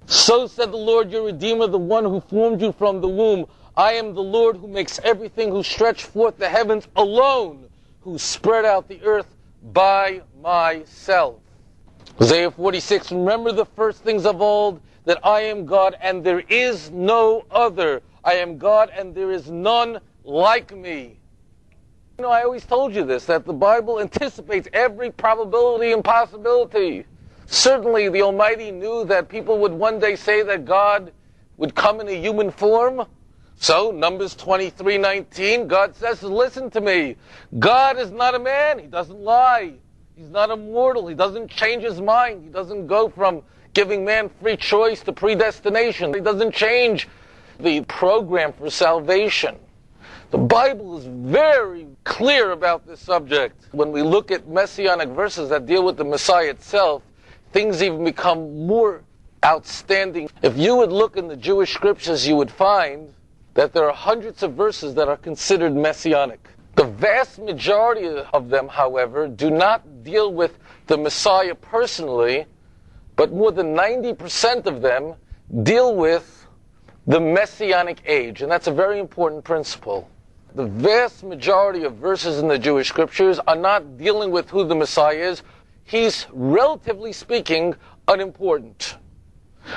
So said the Lord your Redeemer, the one who formed you from the womb. I am the Lord who makes everything, who stretched forth the heavens alone, who spread out the earth by myself. Isaiah 46, remember the first things of old, that I am God and there is no other. I am God and there is none like me. You know, I always told you this, that the Bible anticipates every probability and possibility. Certainly the Almighty knew that people would one day say that God would come in a human form. So, Numbers 23:19, God says, listen to me. God is not a man. He doesn't lie. He's not immortal. He doesn't change his mind. He doesn't go from giving man free choice to predestination. He doesn't change the program for salvation. The Bible is very clear about this subject. When we look at messianic verses that deal with the Messiah itself, things even become more outstanding. If you would look in the Jewish scriptures, you would find that there are hundreds of verses that are considered messianic. The vast majority of them, however, do not deal with the Messiah personally, but more than 90% of them deal with the messianic age, and that's a very important principle. The vast majority of verses in the Jewish scriptures are not dealing with who the Messiah is. He's, relatively speaking, unimportant.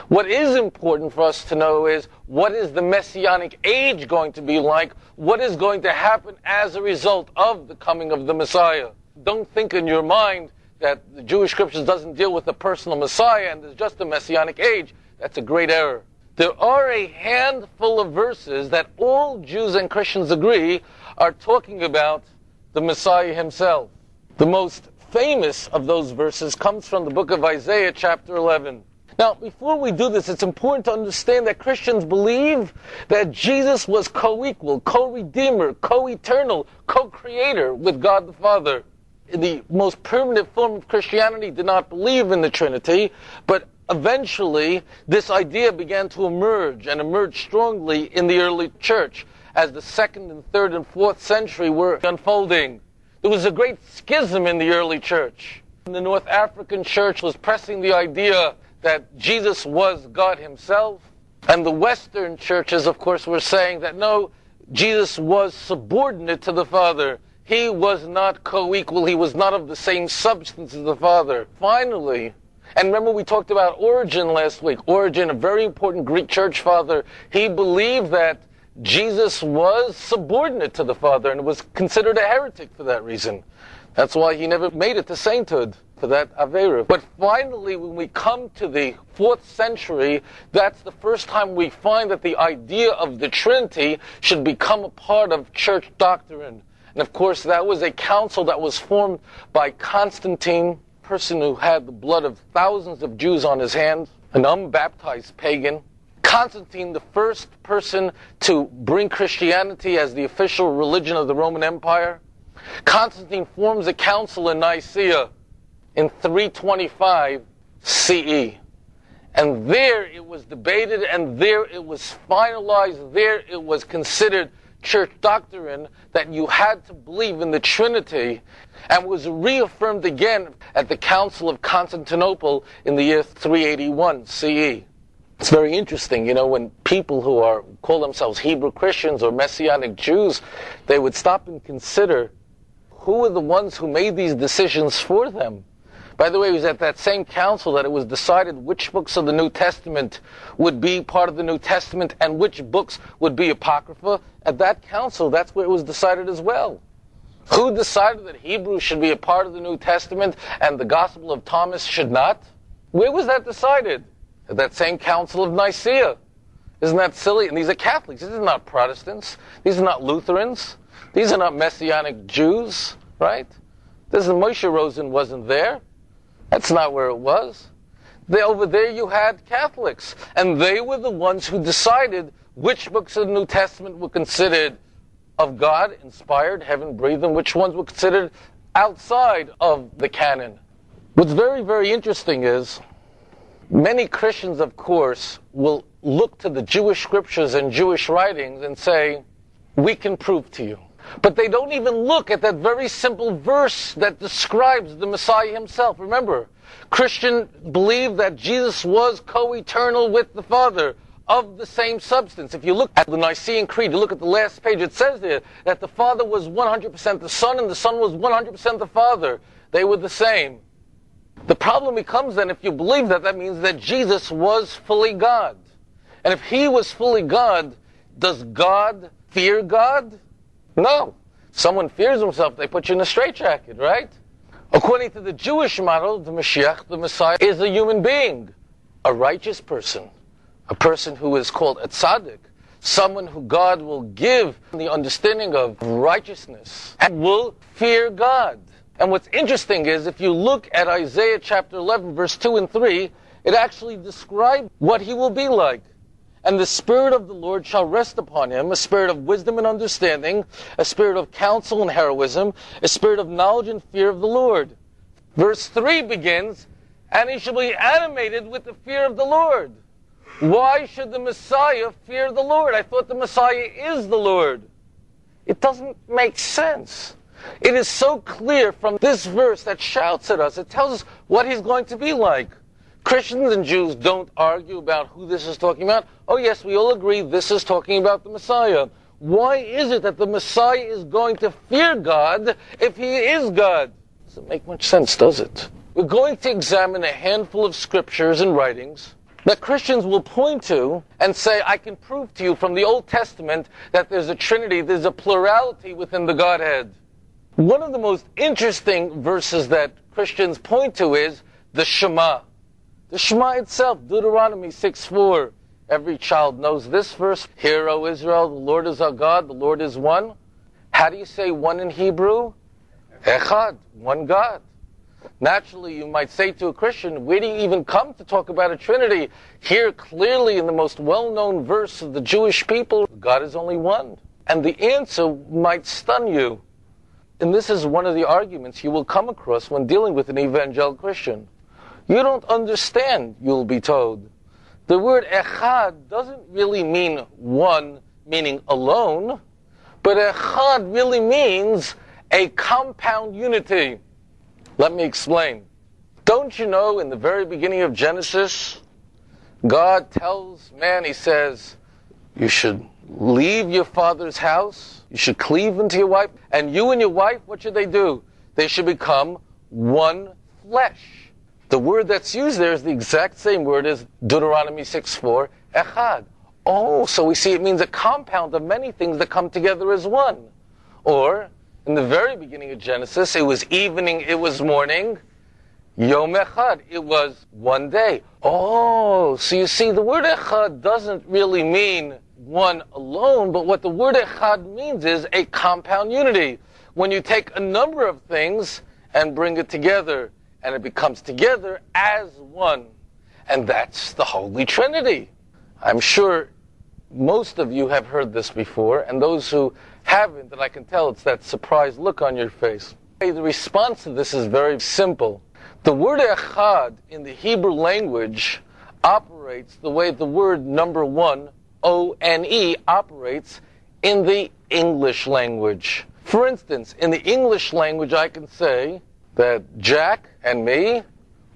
What is important for us to know is, what is the messianic age going to be like? What is going to happen as a result of the coming of the Messiah? Don't think in your mind that the Jewish scriptures doesn't deal with the personal Messiah and there's just a messianic age. That's a great error. There are a handful of verses that all Jews and Christians agree are talking about the Messiah himself. The most famous of those verses comes from the book of Isaiah, chapter 11. Now, before we do this, it's important to understand that Christians believe that Jesus was co-equal, co-redeemer, co-eternal, co-creator with God the Father. The most primitive form of Christianity did not believe in the Trinity, but eventually this idea began to emerge, and emerged strongly in the early church as the 2nd and 3rd and 4th century were unfolding. There was a great schism in the early church. The North African church was pressing the idea that Jesus was God himself, and the Western churches, of course, were saying that no, Jesus was subordinate to the Father. He was not co-equal. He was not of the same substance as the Father. Finally, and remember we talked about Origen last week. Origen, a very important Greek church father, he believed that Jesus was subordinate to the Father and was considered a heretic for that reason. That's why he never made it to sainthood, for that Avera. But finally, when we come to the 4th century, that's the first time we find that the idea of the Trinity should become a part of church doctrine. And of course, that was a council that was formed by Constantine, a person who had the blood of thousands of Jews on his hands, an unbaptized pagan. Constantine, the first person to bring Christianity as the official religion of the Roman Empire. Constantine forms a council in Nicaea in 325 CE. And there it was debated, and there it was finalized, there it was considered church doctrine that you had to believe in the Trinity, and was reaffirmed again at the Council of Constantinople in the year 381 CE. It's very interesting, you know, when people who call themselves Hebrew Christians or Messianic Jews, they would stop and consider who are the ones who made these decisions for them. By the way, it was at that same council that it was decided which books of the New Testament would be part of the New Testament and which books would be Apocrypha. At that council, that's where it was decided as well. Who decided that Hebrews should be a part of the New Testament and the Gospel of Thomas should not? Where was that decided? At that same council of Nicaea. Isn't that silly? And these are Catholics. These are not Protestants. These are not Lutherans. These are not Messianic Jews, right? This is Moshe Rosen wasn't there. That's not where it was. Over there you had Catholics, and they were the ones who decided which books of the New Testament were considered of God, inspired, heaven-breathed, and which ones were considered outside of the canon. What's very, very interesting is many Christians, of course, will look to the Jewish scriptures and Jewish writings and say, we can prove to you. But they don't even look at that very simple verse that describes the Messiah himself. Remember, Christians believe that Jesus was co-eternal with the Father, of the same substance. If you look at the Nicene Creed, you look at the last page, it says there that the Father was 100% the Son and the Son was 100% the Father. They were the same. The problem becomes then, if you believe that, that means that Jesus was fully God. And if he was fully God, does God fear God? No. Someone fears himself, they put you in a straitjacket, right? According to the Jewish model, the Mashiach, the Messiah, is a human being, a righteous person, a person who is called a tzaddik, someone who God will give the understanding of righteousness and will fear God. And what's interesting is, if you look at Isaiah chapter 11, verse 2 and 3, it actually describes what he will be like. And the Spirit of the Lord shall rest upon him, a spirit of wisdom and understanding, a spirit of counsel and heroism, a spirit of knowledge and fear of the Lord. Verse 3 begins, and he shall be animated with the fear of the Lord. Why should the Messiah fear the Lord? I thought the Messiah is the Lord. It doesn't make sense. It is so clear from this verse that shouts at us. It tells us what he's going to be like. Christians and Jews don't argue about who this is talking about. Oh yes, we all agree this is talking about the Messiah. Why is it that the Messiah is going to fear God if he is God? Doesn't make much sense, does it? We're going to examine a handful of scriptures and writings that Christians will point to and say, I can prove to you from the Old Testament that there's a Trinity, there's a plurality within the Godhead. One of the most interesting verses that Christians point to is the Shema. The Shema itself, Deuteronomy 6:4. Every child knows this verse. Hear, O Israel, the Lord is our God, the Lord is one. How do you say one in Hebrew? Echad, one God. Naturally, you might say to a Christian, where do you even come to talk about a Trinity? Here, clearly, in the most well-known verse of the Jewish people, God is only one. And the answer might stun you. And this is one of the arguments you will come across when dealing with an evangelical Christian. You don't understand, you'll be told. The word echad doesn't really mean one, meaning alone, but echad really means a compound unity. Let me explain. Don't you know in the very beginning of Genesis, God tells man, he says, you should leave your father's house, you should cleave unto your wife, and you and your wife, what should they do? They should become one flesh. The word that's used there is the exact same word as Deuteronomy 6:4, echad. Oh, so we see it means a compound of many things that come together as one. Or, in the very beginning of Genesis, it was evening, it was morning, Yom Echad, it was one day. Oh, so you see, the word echad doesn't really mean one alone, but what the word echad means is a compound unity. When you take a number of things and bring it together, and it becomes together as one. And that's the Holy Trinity. I'm sure most of you have heard this before, and those who haven't, and I can tell it's that surprised look on your face. The response to this is very simple. The word echad in the Hebrew language operates the way the word number one, O-N-E, operates in the English language. For instance, in the English language I can say that Jack and me,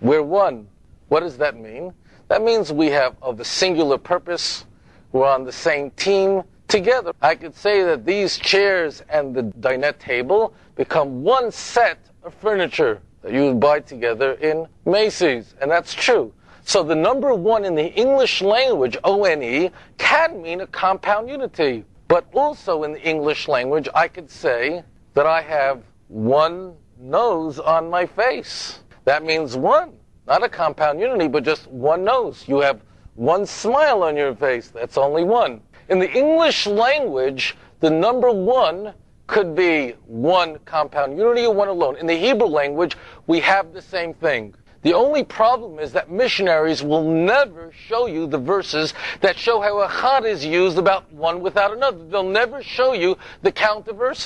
we're one. What does that mean? That means we have of a singular purpose. We're on the same team together. I could say that these chairs and the dinette table become one set of furniture that you would buy together in Macy's. And that's true. So the number one in the English language, O-N-E, can mean a compound unity. But also in the English language, I could say that I have one nose on my face. That means one. Not a compound unity, but just one nose. You have one smile on your face. That's only one. In the English language, the number one could be one compound unity or one alone. In the Hebrew language, we have the same thing. The only problem is that missionaries will never show you the verses that show how echad is used about one without another. They'll never show you the count of verses.